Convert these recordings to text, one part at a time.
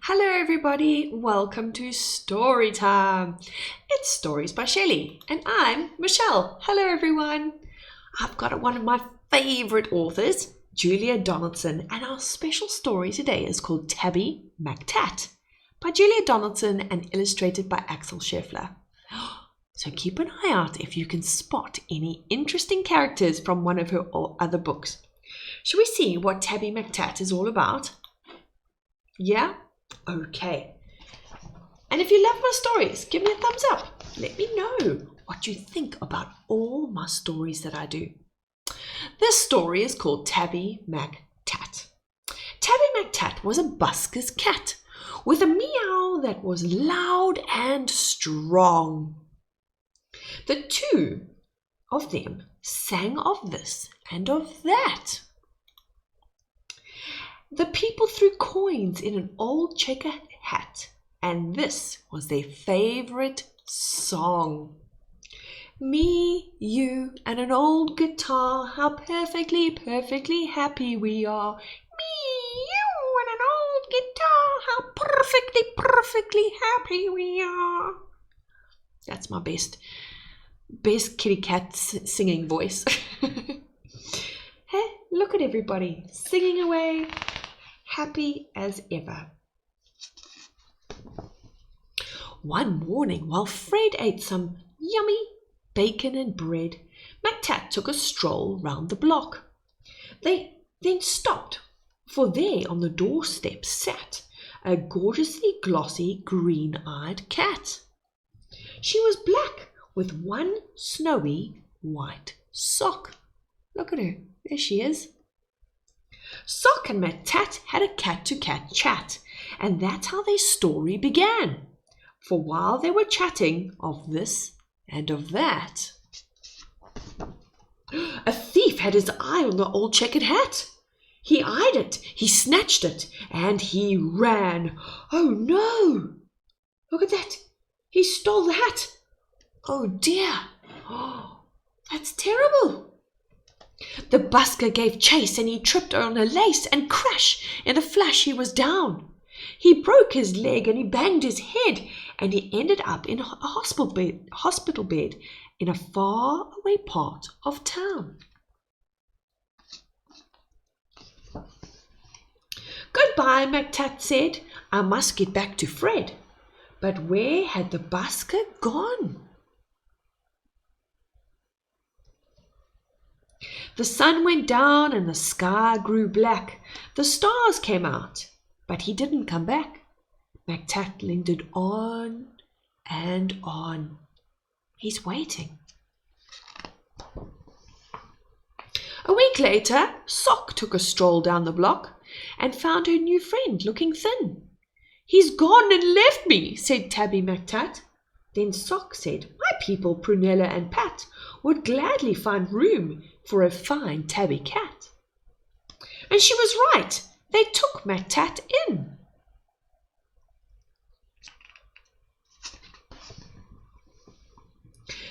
Hello everybody, welcome to Storytime. It's Stories by Shelley and I'm Michelle. Hello everyone. I've got one of my favorite authors, Julia Donaldson, and our special story today is called Tabby, McTat by Julia Donaldson and illustrated by Axel Scheffler. So keep an eye out if you can spot any interesting characters from one of her other books. Shall we see what Tabby McTat is all about? Yeah? Okay. And if you love my stories, give me a thumbs up. Let me know what you think about all my stories that I do. This story is called Tabby McTat. Tabby McTat was a busker's cat with a meow that was loud and strong. The two of them sang of this and of that. The people threw coins in an old checkered hat, and this was their favorite song. Me, you, and an old guitar, how perfectly, perfectly happy we are. Me, you, and an old guitar, how perfectly, perfectly happy we are. That's my best kitty cat singing voice. Hey, look at everybody singing away. Happy as ever. One morning, while Fred ate some yummy bacon and bread, McTat took a stroll round the block. They then stopped, for there on the doorstep sat a gorgeously glossy, green-eyed cat. She was black with one snowy white sock. Look at her. There she is. Sock and McTat had a cat-to-cat chat, and that's how their story began. For while they were chatting of this and of that, a thief had his eye on the old checkered hat. He eyed it, he snatched it, and he ran. Oh no! Look at that! He stole the hat! Oh dear! Oh, that's terrible! The busker gave chase and he tripped on a lace and crash, in a flash he was down. He broke his leg and he banged his head and he ended up in a hospital bed in a far away part of town. Goodbye, McTat said. I must get back to Fred. But where had the busker gone? The sun went down and the sky grew black. The stars came out, but he didn't come back. McTat lingered on and on. He's waiting. A week later, Sock took a stroll down the block and found her new friend looking thin. He's gone and left me, said Tabby McTat. Then Sock said, my people, Prunella and Pat, would gladly find room for a fine tabby cat. And she was right. They took McTat in.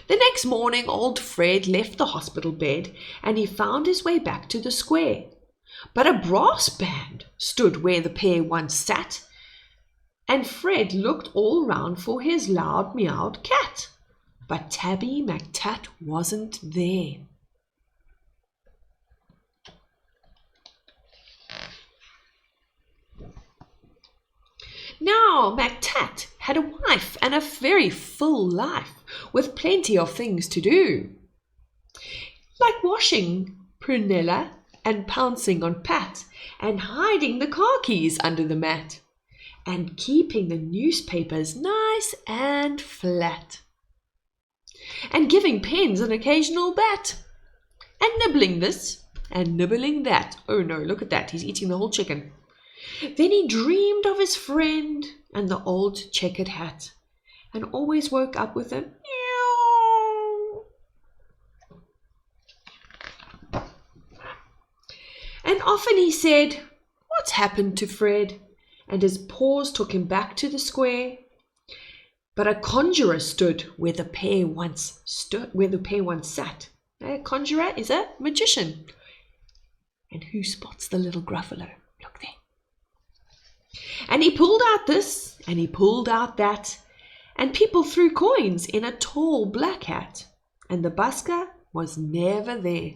The next morning, old Fred left the hospital bed and he found his way back to the square. But a brass band stood where the pair once sat, and Fred looked all round for his loud meowed cat. But Tabby McTat wasn't there. Now McTat had a wife and a very full life with plenty of things to do, like washing Prunella and pouncing on Pat and hiding the car keys under the mat and keeping the newspapers nice and flat and giving pens an occasional bat and nibbling this and nibbling that. Oh no, look at that, he's eating the whole chicken. Then he dreamed of his friend and the old checkered hat and always woke up with a meow. And often he said, what's happened to Fred? And his paws took him back to the square. But a conjurer stood where the pair once sat. A conjurer is a magician. And who spots the little gruffalo? Look there. And he pulled out this, and he pulled out that, and people threw coins in a tall black hat, and the busker was never there.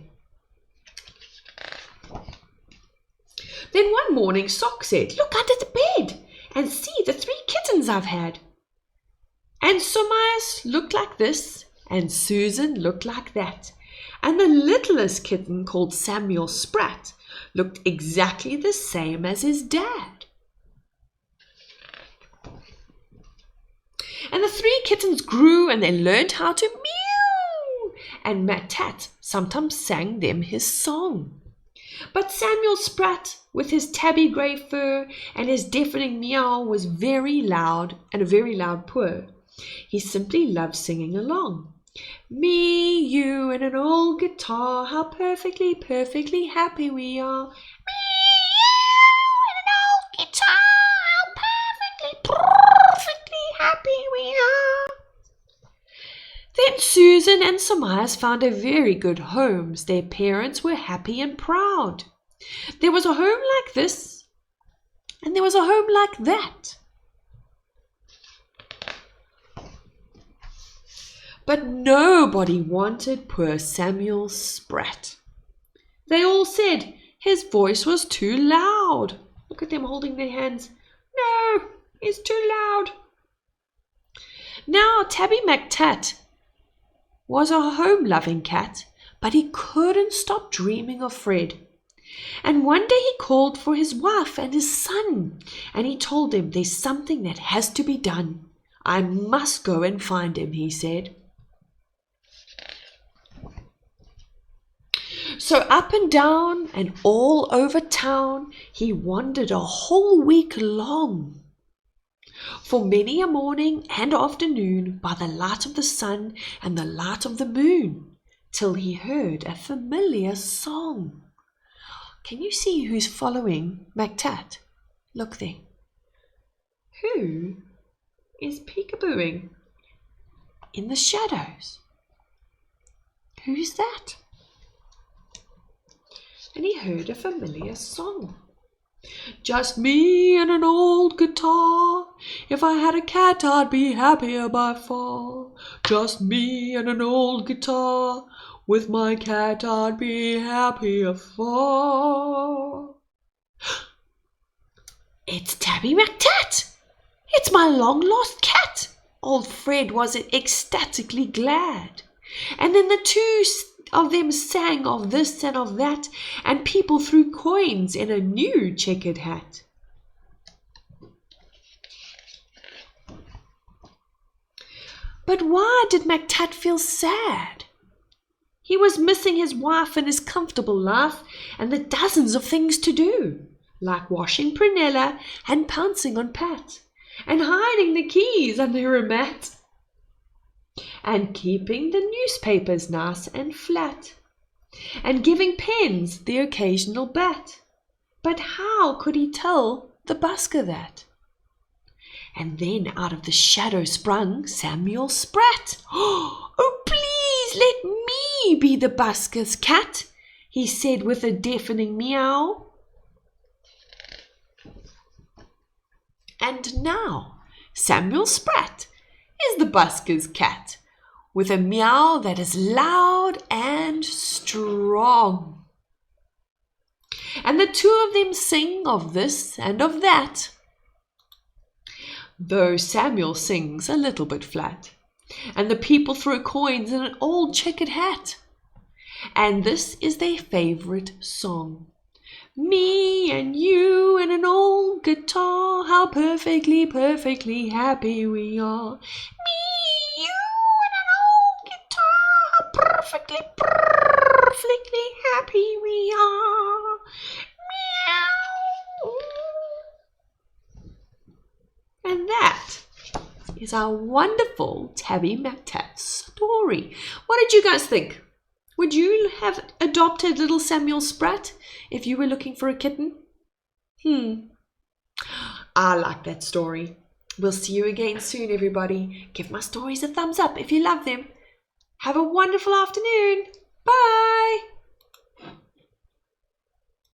Then one morning Sock said, "Look under the bed and see the 3 kittens I've had." And Somias looked like this, and Susan looked like that, and the littlest kitten, called Samuel Sprat, looked exactly the same as his dad. And the 3 kittens grew, and they learned how to meow, and McTat sometimes sang them his song. But Samuel Sprat, with his tabby grey fur and his deafening meow, was very loud, and a very loud purr. He simply loved singing along. Me, you, and an old guitar, how perfectly, perfectly happy we are. Me, you, and an old guitar, how perfectly, perfectly happy we are. Then Susan and Somias found a very good home. Their parents were happy and proud. There was a home like this, and there was a home like that. But nobody wanted poor Samuel Sprat. They all said his voice was too loud. Look at them holding their hands. No, it's too loud. Now Tabby McTat was a home-loving cat, but he couldn't stop dreaming of Fred. And one day he called for his wife and his son, and he told them, "There's something that has to be done. I must go and find him," he said. So up and down and all over town he wandered a whole week long. For many a morning and afternoon, by the light of the sun and the light of the moon, till he heard a familiar song. Can you see who's following McTat? Look there. Who is peekabooing in the shadows? Who's that? And he heard a familiar song. Just me and an old guitar. If I had a cat, I'd be happier by far. Just me and an old guitar. With my cat, I'd be happier far. It's Tabby McTat. It's my long-lost cat. Old Fred was ecstatically glad. And then the 2 of them sang of this and of that, and people threw coins in a new checkered hat. But why did McTat feel sad? He was missing his wife and his comfortable life and the dozens of things to do, like washing Prunella and pouncing on Pat, and hiding the keys under a mat, and keeping the newspapers nice and flat, and giving pens the occasional bat. But how could he tell the busker that? And then out of the shadow sprung Samuel Sprat. "Oh, please let me be the busker's cat," he said with a deafening meow. And now Samuel Sprat is the busker's cat, with a meow that is loud and strong. And the 2 of them sing of this and of that, though Samuel sings a little bit flat, and the people throw coins in an old checkered hat. And this is their favourite song. Me and you and an old guitar, how perfectly, perfectly happy we are. Me, you and an old guitar, how perfectly, perfectly happy we are. Meow. And that is our wonderful Tabby McTat story. What did you guys think? Would you have adopted little Samuel Sprat if you were looking for a kitten? I like that story. We'll see you again soon, everybody. Give my stories a thumbs up if you love them. Have a wonderful afternoon. Bye.